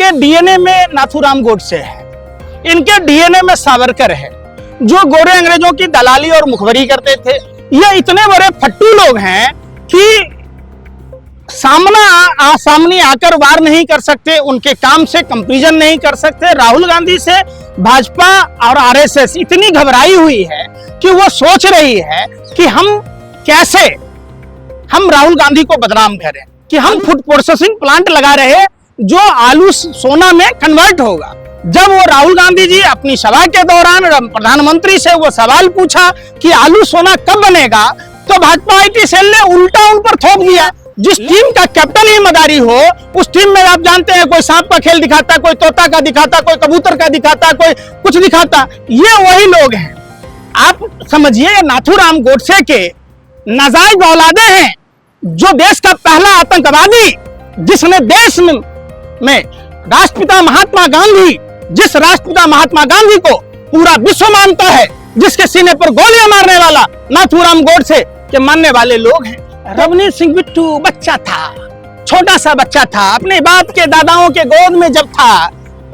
इनके डीएनए में नाथूराम गोडसे है, इनके डीएनए में सावरकर है, जो गोरे अंग्रेजों की दलाली और मुखबरी करते थे। ये इतने बड़े फट्टू लोग हैं कि सामने आकर वार नहीं कर सकते, उनके काम से कंपैरिजन नहीं कर सकते। राहुल गांधी से भाजपा और आरएसएस इतनी घबराई हुई है कि वो सोच रही है कि हम राहुल गांधी को बदनाम करें, कि हम फूड प्रोसेसिंग प्लांट लगा रहे जो आलू सोना में कन्वर्ट होगा। जब वो राहुल गांधी जी अपनी सभा के दौरान प्रधानमंत्री से वो सवाल पूछा कि आलू सोना कब बनेगा, तो भाजपा आईटी सेल ने उल्टा उन पर थोप दिया। जिस टीम का कैप्टन ही मदारी हो, उस टीम में आप जानते हैं कोई सांप का खेल दिखाता, कोई तोता का दिखाता, कोई कबूतर का दिखाता, कोई कुछ दिखाता। ये वही लोग हैं। आप समझिए नाथूराम गोडसे के नाजायज औलादे हैं, जो देश का पहला आतंकवादी, जिसने देश में राष्ट्रपिता महात्मा गांधी, जिस राष्ट्रपिता महात्मा गांधी को पूरा विश्व मानता है, जिसके सीने पर गोलियां मारने वाला नाथूराम गोडसे के मानने वाले लोग हैं। रवनीत सिंह बिट्टू बच्चा था, छोटा सा बच्चा था, अपने बाप के दादाओं के गोद में जब था,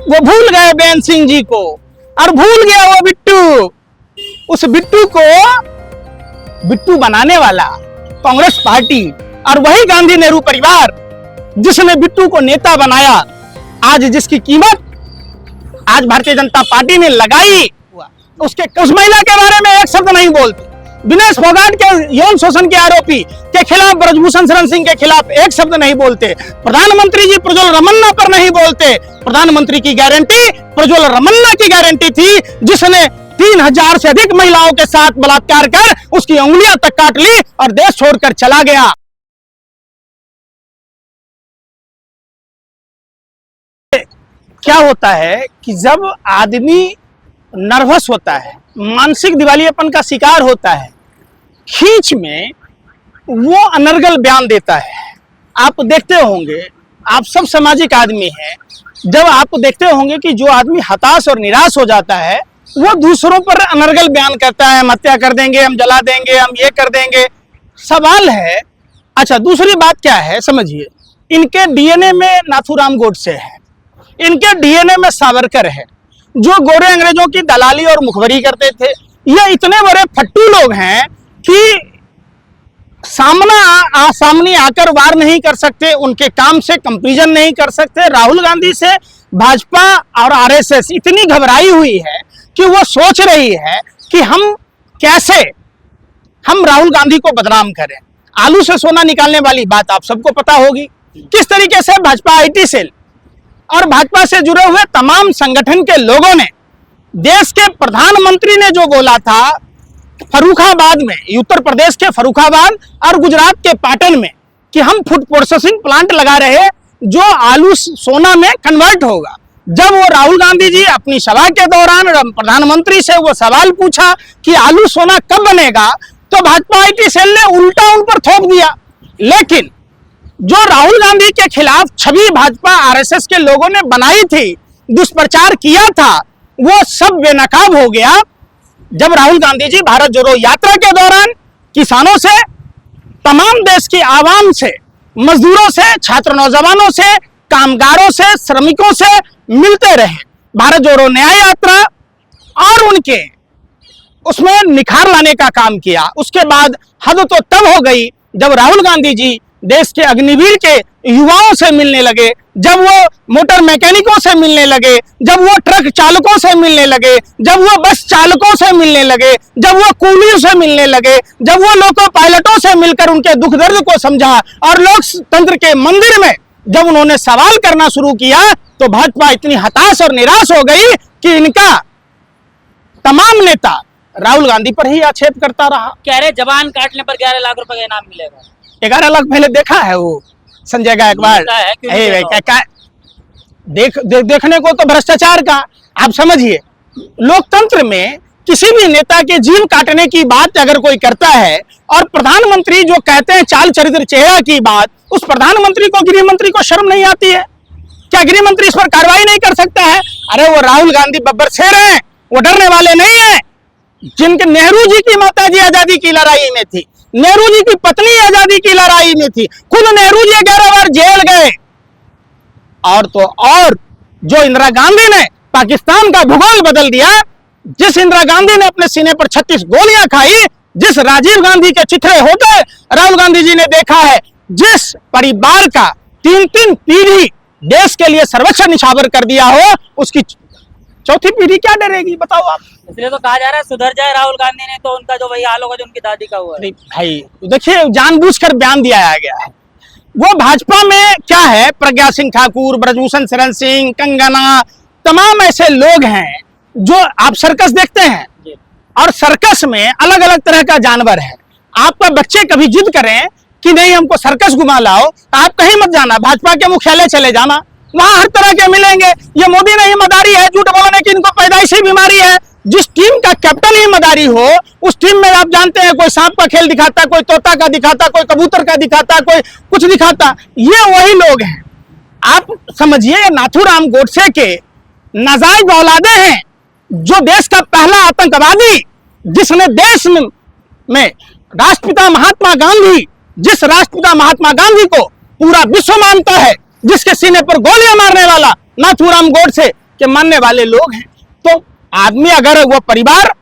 वो भूल गए बेन सिंह जी को, और भूल गया वो बिट्टू। उस बिट्टू को बिट्टू बनाने वाला कांग्रेस पार्टी और वही गांधी नेहरू परिवार, जिसने बिट्टू को नेता बनाया, आज जिसकी कीमत आज भारतीय जनता पार्टी ने लगाई, उस महिला के बारे में एक शब्द नहीं बोलते। विनेश फोगाट के यौन शोषण के आरोपी के खिलाफ, ब्रजभूषण शरण सिंह के खिलाफ एक शब्द नहीं बोलते। प्रधानमंत्री जी प्रज्वल रमन्ना पर नहीं बोलते। प्रधानमंत्री की गारंटी प्रज्वल रमन्ना की गारंटी थी, जिसने 3000 से अधिक महिलाओं के साथ बलात्कार कर उसकी उंगलियां तक काट ली और देश छोड़कर चला गया। क्या होता है कि जब आदमी नर्वस होता है, मानसिक दिवालियापन का शिकार होता है, खींच में वो अनर्गल बयान देता है। आप देखते होंगे, आप सब सामाजिक आदमी हैं, जब आप देखते होंगे कि जो आदमी हताश और निराश हो जाता है, वो दूसरों पर अनर्गल बयान करता है, हम हत्या कर देंगे, हम जला देंगे, हम ये कर देंगे। सवाल है, अच्छा दूसरी बात क्या है समझिए, इनके डीएनए में नाथूराम गोडसे है, इनके डीएनए में सावरकर है, जो गोरे अंग्रेजों की दलाली और मुखबरी करते थे। ये इतने बड़े फट्टू लोग हैं कि सामने आकर वार नहीं कर सकते, उनके काम से कंपैरिजन नहीं कर सकते। राहुल गांधी से भाजपा और आरएसएस इतनी घबराई हुई है कि वो सोच रही है कि हम राहुल गांधी को बदनाम करें। आलू से सोना निकालने वाली बात आप सबको पता होगी, किस तरीके से भाजपा आईटी सेल और भाजपा से जुड़े हुए तमाम संगठन के लोगों ने, देश के प्रधानमंत्री ने जो बोला था फर्रुखाबाद में, उत्तर प्रदेश के फर्रुखाबाद और गुजरात के पाटन में, कि हम फूड प्रोसेसिंग प्लांट लगा रहे जो आलू सोना में कन्वर्ट होगा। जब वो राहुल गांधी जी अपनी सभा के दौरान प्रधानमंत्री से वो सवाल पूछा कि आलू सोना कब बनेगा, तो भाजपा आईटी सेल ने उल्टा उन पर थोप दिया। लेकिन जो राहुल गांधी के खिलाफ छवि भाजपा आरएसएस के लोगों ने बनाई थी, दुष्प्रचार किया था, वो सब बेनकाब हो गया जब राहुल गांधी जी भारत जोड़ो यात्रा के दौरान किसानों से, तमाम देश की आवाम से, मजदूरों से, छात्र नौजवानों से, कामगारों से, श्रमिकों से मिलते रहे। भारत जोड़ो न्याय यात्रा और उनके उसमें निखार लाने का काम किया। उसके बाद हद तो तब हो गई जब राहुल गांधी जी देश के अग्निवीर के युवाओं से मिलने लगे, जब वो मोटर मैकेनिकों से मिलने लगे, जब वो ट्रक चालकों से मिलने लगे, जब वो बस चालकों से मिलने लगे, जब वो कूलियों से मिलने लगे, जब वो लोको पायलटों से मिलकर उनके दुख दर्द को समझा, और लोकतंत्र के मंदिर में जब उन्होंने सवाल करना शुरू किया, तो भाजपा इतनी हताश और निराश हो गई कि इनका तमाम नेता राहुल गांधी पर ही आक्षेप करता रहा। कह रहे जवान काटने पर 11 लाख रुपए का इनाम मिलेगा। 11 लाख पहले देखा है वो संजय गायकवाड़? देखने को तो भ्रष्टाचार का। आप समझिए, लोकतंत्र में किसी भी नेता के जीव काटने की बात अगर कोई करता है, और प्रधानमंत्री जो कहते हैं चाल चरित्र चेहरा की बात, उस प्रधानमंत्री को, गृह मंत्री को शर्म नहीं आती है? क्या गृह मंत्री इस पर कार्रवाई नहीं कर सकता है? अरे वो राहुल गांधी बब्बर शेर हैं, वो डरने वाले नहीं है। जिनके नेहरू जी की माताजी आजादी की लड़ाई में थी, नेहरू जी की पत्नी आजादी की लड़ाई में थी, खुद नेहरू जी 11 बार जेल गए। और तो और जो इंदिरा गांधी ने पाकिस्तान का भूगोल बदल दिया, जिस इंदिरा गांधी ने अपने सीने पर 36 गोलियां खाई, जिस राजीव गांधी के चिथड़े होते राहुल गांधी जी ने देखा है, जिस परिवार का 3-3 पीढ़ी देश के लिए सर्वोच्च निछावर कर दिया हो, उसकी चौथी पीढ़ी क्या डरेगी, बताओ आप। इसलिए तो कहा जा रहा है सुधर जाए राहुल गांधी ने तो उनका जो वही हाल होगा जो उनकी दादी का हुआ है। नहीं भाई, देखिए जानबूझकर बयान दिया गया है। वो भाजपा में क्या है, प्रज्ञा सिंह ठाकुर, ब्रजभूषण शरण सिंह, कंगना, तमाम ऐसे लोग हैं जो आप सर्कस देखते हैं, जी। और सर्कस में अलग अलग तरह का जानवर है। आपका बच्चे कभी जिद करें कि नहीं हमको सर्कस घुमा लाओ, आप कहीं मत जाना, भाजपा के मुख्यालय चले जाना, वहां हर तरह के मिलेंगे। ये मोदी नहीं मदारी है, झूठ बोलने की इनको पैदाइशी बीमारी है। जिस टीम का कैप्टन ही मदारी हो, उस टीम में आप जानते हैं कोई सांप का खेल दिखाता, कोई तोता का दिखाता, कोई कबूतर का दिखाता, कोई कुछ दिखाता। ये वही लोग हैं। आप समझिए नाथूराम गोडसे के नाजायज औलादे हैं, जो देश का पहला आतंकवादी, जिसने देश में राष्ट्रपिता महात्मा गांधी, जिस राष्ट्रपिता महात्मा गांधी को पूरा विश्व मानता है, जिसके सीने पर गोलियां मारने वाला नाथूराम गोडसे के मानने वाले लोग हैं। तो आदमी अगर वो परिवार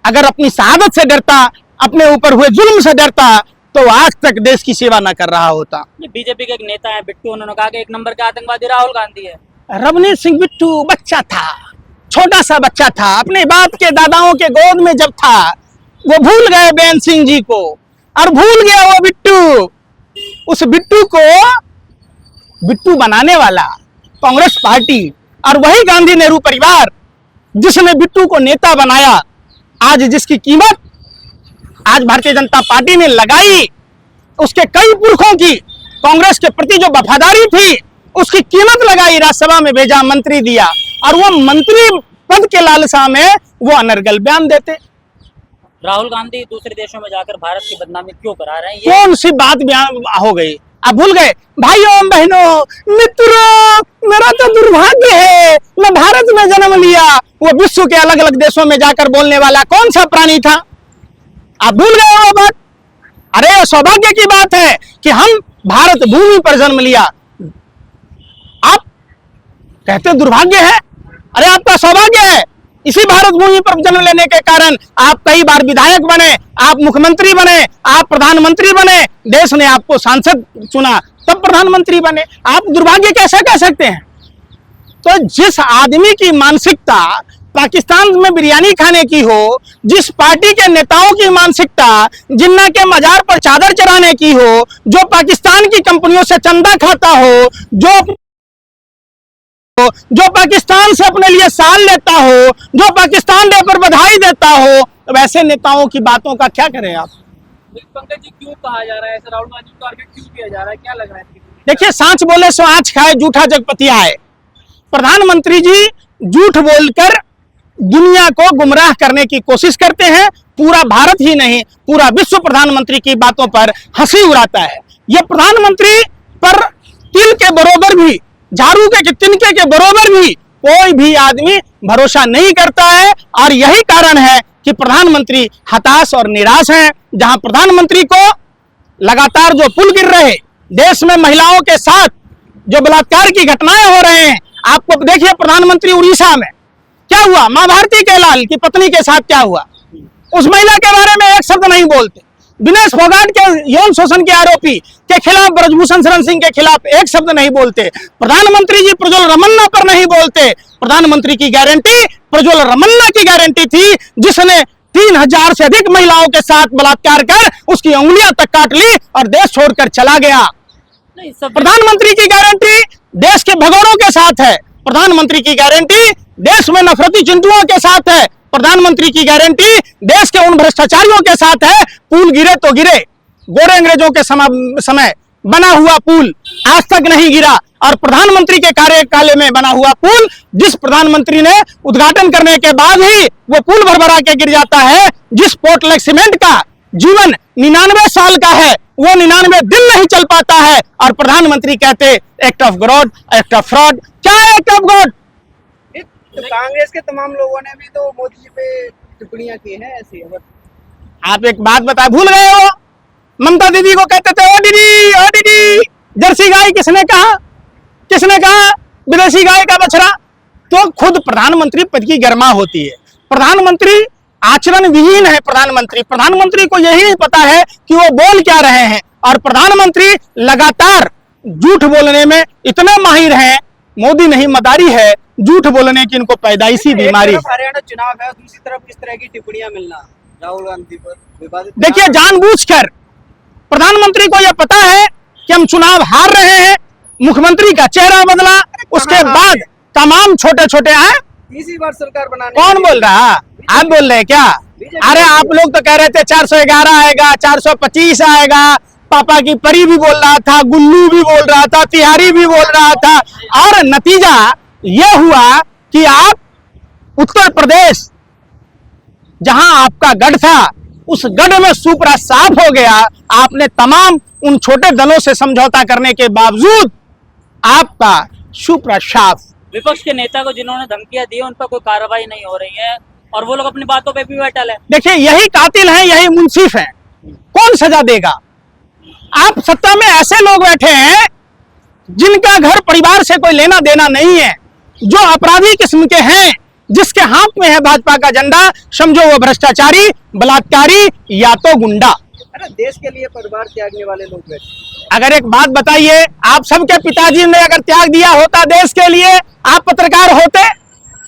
अगर अपनी शहादत से डरता, अपने ऊपर हुए जुल्म से डरता, तो आज तक देश की सेवा न कर रहा होता। बीजेपी के एक नेता है बिट्टू, उन्होंने कहा कि 1 नंबर का आतंकवादी राहुल गांधी है। रवनीत सिंह बिट्टू बच्चा था, छोटा सा बच्चा था, अपने बाप के दादाओं के गोद में जब था, वो भूल गए बेन सिंह जी को, और भूल गया वो बिट्टू। उस बिट्टू को बिट्टू बनाने वाला कांग्रेस पार्टी और वही गांधी नेहरू परिवार, जिसने बिट्टू को नेता बनाया, आज जिसकी कीमत आज भारतीय जनता पार्टी ने लगाई, उसके कई पुरखों की कांग्रेस के प्रति जो वफादारी थी, उसकी कीमत लगाई, राज्यसभा में भेजा, मंत्री दिया, और वो मंत्री पद के लालसा में वो अनर्गल बयान देते। राहुल गांधी दूसरे देशों में जाकर भारत की बदनामी क्यों करा रहे हैं? ये कौन सी बात बयान हो गई, आप भूल गए? भाइयों बहनों मित्रों, मेरा तो दुर्भाग्य है मैं भारत में जन्म लिया। वो विश्व के अलग अलग देशों में जाकर बोलने वाला कौन सा प्राणी था, आप भूल गए वो बात? अरे सौभाग्य की बात है कि हम भारत भूमि पर जन्म लिया। आप कहते दुर्भाग्य है, अरे आपका सौभाग्य है। इसी भारत भूमि पर जन्म लेने के कारण आप कई बार विधायक बने, आप मुख्यमंत्री बने, आप प्रधानमंत्री बने, देश ने आपको सांसद चुना, तब प्रधानमंत्री बने। आप दुर्भाग्य कैसे कह सकते हैं? तो जिस आदमी की मानसिकता पाकिस्तान में बिरयानी खाने की हो, जिस पार्टी के नेताओं की मानसिकता जिन्ना के मजार पर चादर चढ़ाने की हो, जो पाकिस्तान की कंपनियों से चंदा खाता हो, जो पाकिस्तान से अपने लिए साल लेता हो, जो पाकिस्तान डे पर बधाई देता हो, तो वैसे नेताओं की बातों का क्या करें आप? पंकज जी क्यों कहा जा रहा है, राहुल गांधी को टारगेट क्यों किया जा रहा है, क्या लग रहा है? देखिए, सांच बोले सो आँच खाए, झूठा जगपतिया है। प्रधानमंत्री जी झूठ बोलकर दुनिया को गुमराह करने की कोशिश करते हैं। पूरा भारत ही नहीं, पूरा विश्व प्रधानमंत्री की बातों पर हंसी उड़ाता है। ये प्रधानमंत्री पर तिल के बरोबर भी, झाड़ू के तिनके के बरोबर भी कोई भी आदमी भरोसा नहीं करता है, और यही कारण है कि प्रधानमंत्री हताश और निराश हैं। जहां प्रधानमंत्री को लगातार जो पुल गिर रहे, देश में महिलाओं के साथ जो बलात्कार की घटनाएं हो रहे हैं, आपको देखिए प्रधानमंत्री उड़ीसा में क्या हुआ, मां भारती कैलाल की पत्नी के साथ क्या हुआ, उस महिला के बारे में एक शब्द नहीं बोलते। दिनेश फोगाट के यौन शोषण के आरोपी के खिलाफ, ब्रजभूषण शरण सिंह के खिलाफ एक शब्द नहीं बोलते। प्रधानमंत्री जी प्रज्वल रमन्ना पर नहीं बोलते। प्रधानमंत्री की गारंटी प्रज्वल रमन्ना की गारंटी थी, जिसने 3000 से अधिक महिलाओं के साथ बलात्कार कर उसकी उंगलियां तक काट ली और देश छोड़कर चला गया। प्रधानमंत्री की गारंटी देश के भगोड़ों के साथ है। प्रधानमंत्री की गारंटी देश में नफरती चिंटुओं के साथ है। प्रधानमंत्री की गारंटी देश के उन भ्रष्टाचारियों के साथ है। पुल गिरे तो गिरे, गोरे अंग्रेजों के समय बना हुआ पुल आज तक नहीं गिरा, और प्रधानमंत्री के कार्यकाल में बना हुआ पुल, जिस प्रधानमंत्री ने उद्घाटन करने के बाद ही वो पुल भरभरा के गिर जाता है। जिस पोर्टलैंड सीमेंट का जीवन 99 साल का है, वो 99 दिन नहीं चल पाता है, और प्रधानमंत्री कहते act of God, act of fraud. क्या है एक्ट ऑफ गॉड? तो कांग्रेस के तमाम लोगों ने भी तो मोदी जी पे टिप्पणियां की हैं ऐसी। आप एक बात बता, भूल गए हो? ममता दीदी को कहते थे ओ दीदी जर्सी गाय किसने कहा? किसने कहा विदेशी गाय का बछड़ा? तो खुद प्रधानमंत्री पद की गरिमा होती है। प्रधानमंत्री आचरण विहीन है। प्रधानमंत्री को यही नहीं पता है कि वो बोल क्या रहे हैं, और प्रधानमंत्री लगातार झूठ बोलने में इतने माहिर हैं। मोदी नहीं मदारी है, झूठ बोलने की इनको पैदाइशी बीमारी है। हरियाणा चुनाव है, दूसरी तरफ किस तरह की टिप्पणियां मिलना राहुल गांधी पर विवादित। देखिए, जानबूझकर प्रधानमंत्री को यह पता है कि हम चुनाव हार रहे हैं, मुख्यमंत्री का चेहरा बदला, उसके बाद तमाम छोटे छोटे आए। तीसरी बार सरकार बनाने कौन बोल रहा? आप बोल रहे हैं क्या? अरे आप लोग तो कह रहे थे 411 आएगा, 425 आएगा, पापा की परी भी बोल रहा था, गुल्लू भी बोल रहा था, तिहारी भी बोल रहा था, और नतीजा यह हुआ कि आप उत्तर प्रदेश जहां आपका गढ़ था, उस गढ़ में सुपरा साफ हो गया। आपने तमाम उन छोटे दलों से समझौता करने के बावजूद आपका सुपरा साफ। विपक्ष के नेता को जिन्होंने धमकियां दी उन पर कोई कार्रवाई नहीं हो रही है और वो लोग अपनी बातों पे भी अटल है। देखिए, यही कातिल हैं, यही मुंसिफ हैं, कौन सजा देगा? आप सत्ता में ऐसे लोग बैठे हैं जिनका घर परिवार से कोई लेना देना नहीं है, जो अपराधी किस्म के हैं, जिसके हाथ में है भाजपा का झंडा, समझो वो भ्रष्टाचारी, बलात्कारी या तो गुंडा। अरे देश के लिए परिवार त्यागने वाले लोग बैठे। अगर एक बात बताइए, आप सबके पिताजी ने अगर त्याग दिया होता देश के लिए, आप पत्रकार होते,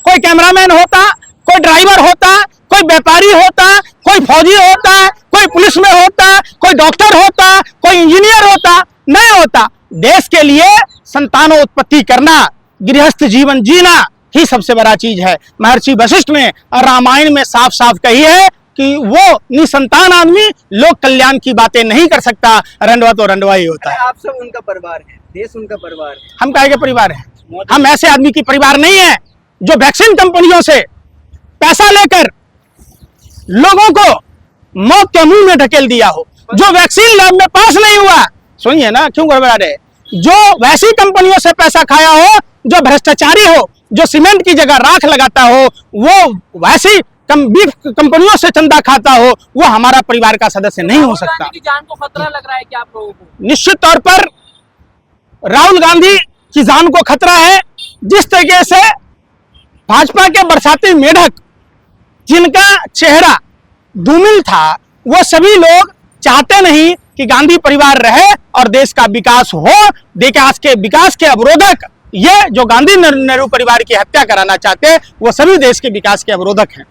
कोई कैमरामैन होता, कोई ड्राइवर होता, कोई व्यापारी होता, कोई फौजी होता, कोई पुलिस में होता, कोई डॉक्टर होता, कोई इंजीनियर होता? नहीं होता। देश के लिए संतानोत्पत्ति करना, गृहस्थ जीवन जीना ही सबसे बड़ा चीज है। महर्षि वशिष्ठ ने रामायण में साफ साफ कही है कि वो निसंतान आदमी लोक कल्याण की बातें नहीं कर सकता, रंडवा तो रंडवा ही होता है। आप सब उनका परिवार है, देश उनका परिवार है। हम काहे के परिवार है? हम ऐसे आदमी की परिवार नहीं है जो वैक्सीन कंपनियों से पैसा लेकर लोगों को मौत के मुंह में ढकेल दिया हो, जो वैक्सीन लैब में पास नहीं हुआ। सुनिए ना, क्यों गड़बड़ा रहे? जो वैसी कंपनियों से पैसा खाया हो, जो भ्रष्टाचारी हो, जो सीमेंट की जगह राख लगाता हो, वो वैसी बीफ कंपनियों से चंदा खाता हो, वो हमारा परिवार का सदस्य नहीं हो सकता। की जान को खतरा लग रहा है क्या आप लोगों को? निश्चित तौर पर राहुल गांधी की जान को खतरा है। जिस तरीके से भाजपा के बरसाती मेढक, जिनका चेहरा धूमिल था, वो सभी लोग चाहते नहीं कि गांधी परिवार रहे और देश का विकास हो। देश के विकास के अवरोधक ये जो गांधी नेहरू परिवार की हत्या कराना चाहते, वो सभी देश के विकास के अवरोधक हैं।